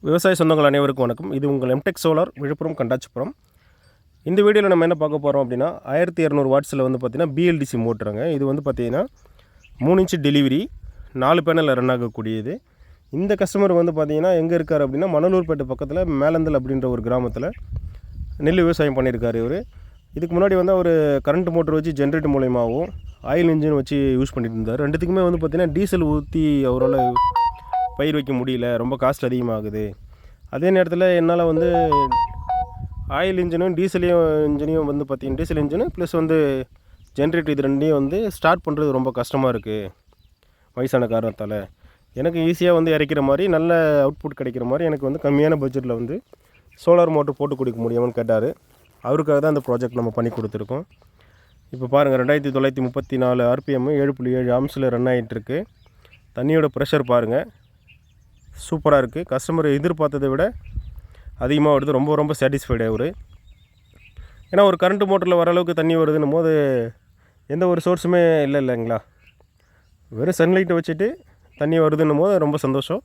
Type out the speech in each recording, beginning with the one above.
விவசாய சொந்தங்கள் அனைவருக்கும் வணக்கம். இது உங்கள் எம்டெக் சோலார் விழுப்புரம் கண்டாச்சிபுரம். இந்த வீடியோவில் நம்ம என்ன பார்க்க போகிறோம் அப்படின்னா 1200 வாட்ஸில் வந்து பார்த்திங்கன்னா பிஎல்டிசி மோட்டருங்க. இது வந்து பார்த்திங்கன்னா 3 இன்ச்சு டெலிவரி 4 பேனலில் ரன் ஆகக்கூடியது. இந்த கஸ்டமர் வந்து பார்த்திங்கன்னா எங்கே இருக்கார் அப்படின்னா மணலூர்பேட்டை பக்கத்தில் மேலந்தல் அப்படின்ற ஒரு கிராமத்தில் நெல் விவசாயம் பண்ணியிருக்காரு. இவர் இதுக்கு முன்னாடி வந்து ஒரு கரண்ட் மோட்டர் வச்சு ஜென்ரேட்டர் மூலயமாவும் ஆயில் இன்ஜின் வச்சு யூஸ் பண்ணிட்டு இருந்தார். ரெண்டுத்துக்குமே வந்து பார்த்திங்கன்னா டீசல் ஊற்றி அவரால் பயிர் வைக்க முடியல, ரொம்ப காஸ்ட் அதிகமாகுது. அதே நேரத்தில் என்னால் வந்து ஆயில் இன்ஜினும் டீசல் இன்ஜினையும் வந்து பார்த்திங்கன்னா டீசல் இன்ஜினு ப்ளஸ் வந்து ஜென்ரேட்டர் இது ரெண்டையும் வந்து ஸ்டார்ட் பண்ணுறது ரொம்ப கஷ்டமாக இருக்குது வயசான காரணத்தால். எனக்கு ஈஸியாக வந்து இறக்கிற மாதிரி நல்ல அவுட்புட் கிடைக்கிற மாதிரி எனக்கு வந்து கம்மியான பட்ஜெட்டில் வந்து சோலார் மோட்டர் போட்டு கொடுக்க முடியுமான்னு கேட்டார். அவருக்காக தான் அந்த ப்ராஜெக்ட் நம்ம பண்ணி கொடுத்துருக்கோம். இப்போ பாருங்கள் 2934 RPM 7.7 ஆம்ஸில் ரன் ஆகிட்டுருக்கு. தண்ணியோட ப்ரெஷர் பாருங்கள், சூப்பராக இருக்குது. கஸ்டமர் எதிர்பார்த்ததை விட அதிகமாக வருது. ரொம்ப ரொம்ப சாட்டிஸ்ஃபைடு அவர். ஏன்னா ஒரு கரண்ட் மோட்டரில் வர அளவுக்கு தண்ணி வருதுன்னும் போது எந்த ஒரு சோர்ஸுமே இல்லைங்களா, வெறும் சன்லைட்டை வச்சுட்டு தண்ணி வருதுன்னும் போது ரொம்ப சந்தோஷம்.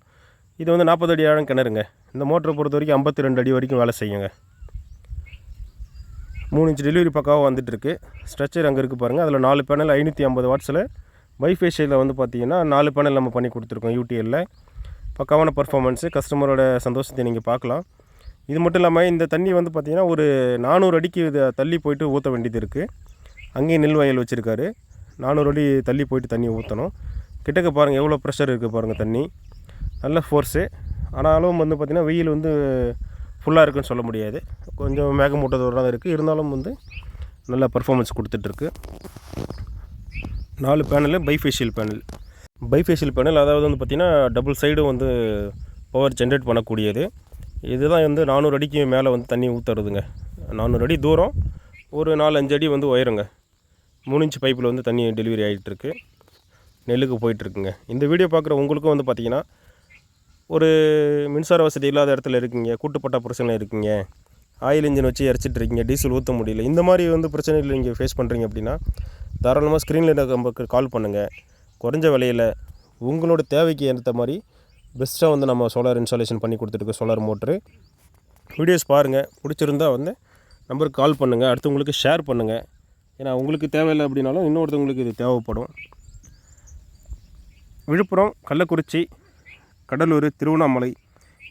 இது வந்து 40 அடி ஆழம் கிணறுங்க. இந்த மோட்டரை பொறுத்த வரைக்கும் 52 அடி வரைக்கும் வேலை செய்யுங்க. 3 இன்ச் டெலிவரி பக்காவாக வந்துட்டுருக்கு. ஸ்ட்ரக்சர் அங்கே இருக்குது பாருங்கள். அதில் 4 பேனல் 550 வாட்ஸில் பைஃபேஷியலில் வந்து பார்த்திங்கன்னா 4 பேனல் நம்ம பண்ணி கொடுத்துருக்கோம். யூடிஎல்லில் பக்காவான பர்ஃபார்மன்ஸு, கஸ்டமரோட சந்தோஷத்தை நீங்கள் பார்க்கலாம். இது மட்டும் இல்லாமல் இந்த தண்ணி வந்து பார்த்திங்கன்னா ஒரு 400 அடிக்கு இதை தள்ளி போயிட்டு ஊற்ற வேண்டியது இருக்குது. அங்கேயும் நெல் வயல் வச்சுருக்காரு. 400 அடி தள்ளி போயிட்டு தண்ணி ஊற்றணும். கிட்டக்க பாருங்கள் எவ்வளோ ப்ரெஷர் இருக்குது பாருங்கள். தண்ணி நல்ல ஃபோர்ஸு. ஆனாலும் வந்து பார்த்திங்கன்னா வெயில் வந்து ஃபுல்லாக இருக்குதுன்னு சொல்ல முடியாது. கொஞ்சம் மேகமூட்டத்தோடு தான் இருக்குது. இருந்தாலும் வந்து நல்ல பர்ஃபார்மன்ஸ் கொடுத்துட்ருக்கு. 4 panel bifacial panel. அதாவது வந்து பார்த்திங்கன்னா டபுள் சைடும் வந்து பவர் ஜென்ரேட் பண்ணக்கூடியது. இதுதான் வந்து 400 அடிக்கு மேலே வந்து தண்ணி ஊற்றுறதுங்க. 400 அடி தூரம், ஒரு 4-5 அடி வந்து உயருங்க. 3 இன்ச் பைப்பில் வந்து தண்ணி டெலிவரி ஆகிட்டுருக்கு, நெல்லுக்கு போயிட்டுருக்குங்க. இந்த வீடியோ பார்க்குற உங்களுக்கும் வந்து பார்த்திங்கன்னா ஒரு மின்சார வசதி இல்லாத இடத்துல இருக்கீங்க, கூட்டுப்பட்ட பிரச்சனை இருக்கீங்க, ஆயில் இன்ஜின் வச்சு இறச்சிட்டு இருக்கீங்க, டீசல் ஊற்ற முடியல, இந்த மாதிரி வந்து பிரச்சனைகள் நீங்கள் ஃபேஸ் பண்ணுறீங்க அப்படின்னா தாராளமாக ஸ்க்ரீனில் நமக்கு கால் பண்ணுங்கள். குறைஞ்ச விலையில் உங்களோட தேவைக்கு ஏற்ற மாதிரி பெஸ்ட்டாக வந்து நம்ம சோலார் இன்ஸ்டாலேஷன் பண்ணி கொடுத்துருக்கோம். சோலார் மோட்ரு வீடியோஸ் பாருங்கள், பிடிச்சிருந்தால் வந்து நம்பருக்கு கால் பண்ணுங்கள், அடுத்தவங்களுக்கு ஷேர் பண்ணுங்கள். ஏன்னா உங்களுக்கு தேவையில்லை அப்படின்னாலும் இன்னொருத்தவங்களுக்கு இது தேவைப்படும். விழுப்புரம், கள்ளக்குறிச்சி, கடலூர், திருவண்ணாமலை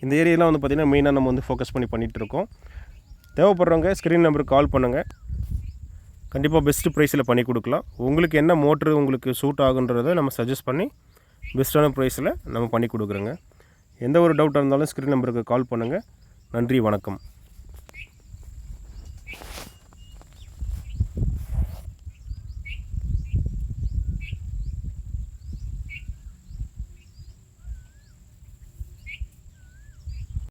இந்த ஏரியாலாம் வந்து பார்த்திங்கன்னா மெயினாக நம்ம வந்து ஃபோக்கஸ் பண்ணி பண்ணிகிட்ருக்கோம். தேவைப்படுறவங்க ஸ்க்ரீன் நம்பருக்கு கால் பண்ணுங்கள். கண்டிப்பாக பெஸ்ட்டு ப்ரைஸில் பண்ணி கொடுக்கலாம். உங்களுக்கு என்ன மோட்ரு உங்களுக்கு சூட் ஆகுன்றதை நம்ம சஜஸ்ட் பண்ணி பெஸ்ட்டான ப்ரைஸில் நம்ம பண்ணி கொடுக்குறோங்க. எந்த ஒரு டவுட்டாக இருந்தாலும் ஸ்க்ரீன் நம்பருக்கு கால் பண்ணுங்கள். நன்றி, வணக்கம்.